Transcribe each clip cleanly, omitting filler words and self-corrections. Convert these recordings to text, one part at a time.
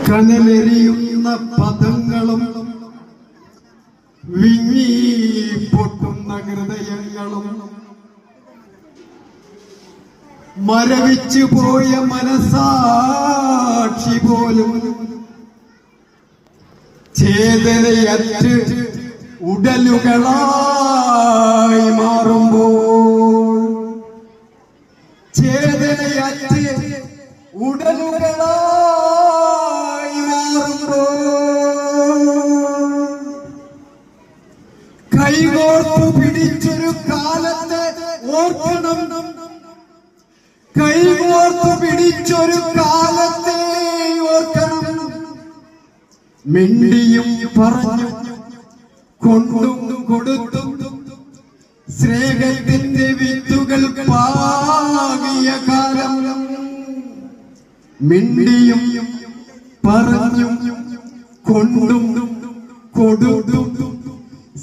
കനലെറിയുന്ന പദങ്ങളും വിങ്ങി പൊട്ടുന്ന ഹൃദയങ്ങളും മരവിച്ചു പോയ മനസാക്ഷി പോലും ചേതനയറ്റ് ഉടലുകളായി മാറുമ്പോൾ, ചേതനയറ്റ് ഉടലുകളായി മാറുമ്പോൾ, കൈകോർത്തു പിടിച്ചൊരു കാലത്തെ ഓർക്കണം, കൈകോർത്തു പിടിച്ചൊരു കാലത്തെ ഓർക്കണം. മിണ്ടിയും പറഞ്ഞു കൊണ്ടും കൊടുത്തും സ്നേഹത്തിന്റെ വിത്തുകൾ പാകിയ കാലം. മിണ്ടിയും പറഞ്ഞും കൊണ്ടും കൊടുത്തും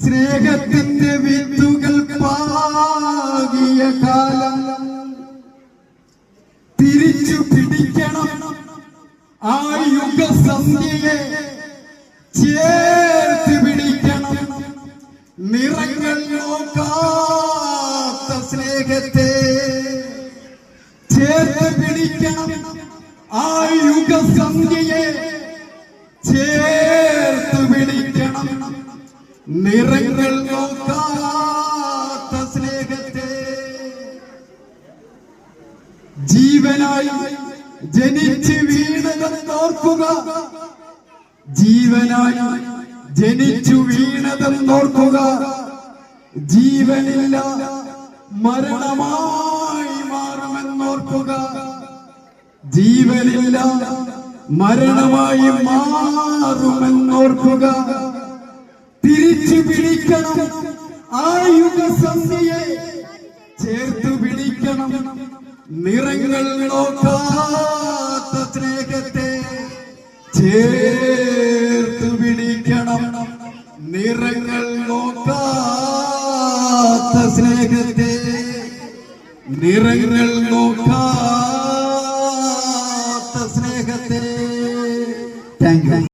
സ്നേഹത്തിന്റെ വിത്തുകൾ പാകിയ കാലം. തിരിച്ചു പിടിക്കണം ആ യുഗസന്ധ്യയെ, ചേർത്ത് പിടിക്കണം നിറങ്ങൾ നോക്കാത്ത സ്നേഹത്തെ, ചേർത്ത് പിടിക്കണം ആ യുഗസന്ധ്യയെ, ചേർത്ത് പിടിക്കണം നിറങ്ങൾ നോക്കാത്ത സ്നേഹത്തെ. ജീവനായി ജനിച്ച് വീണതെന്നോർക്കുക, ജീവനായി ജനിച്ചു വീണതെന്നോർക്കുക. ജീവനില്ല മരണമായി മാറുമെന്നോർക്കുക, ജീവനില്ല മരണമായി മാറുമെന്നോർക്കുക. തിരിച്ചു പിടിക്കണം ആ യുഗസന്ധ്യയെ, ചേർത്തു പിടിക്കണം നിറങ്ങൾ നോക്കാത്ത സ്നേഹത്തെ, ചേർത്തു പിടിക്കണം നിറങ്ങൾ നോക്കാത്ത സ്നേഹത്തെ, നിറങ്ങൾ നോക്കാത്ത സ്നേഹത്തെ. Thank you.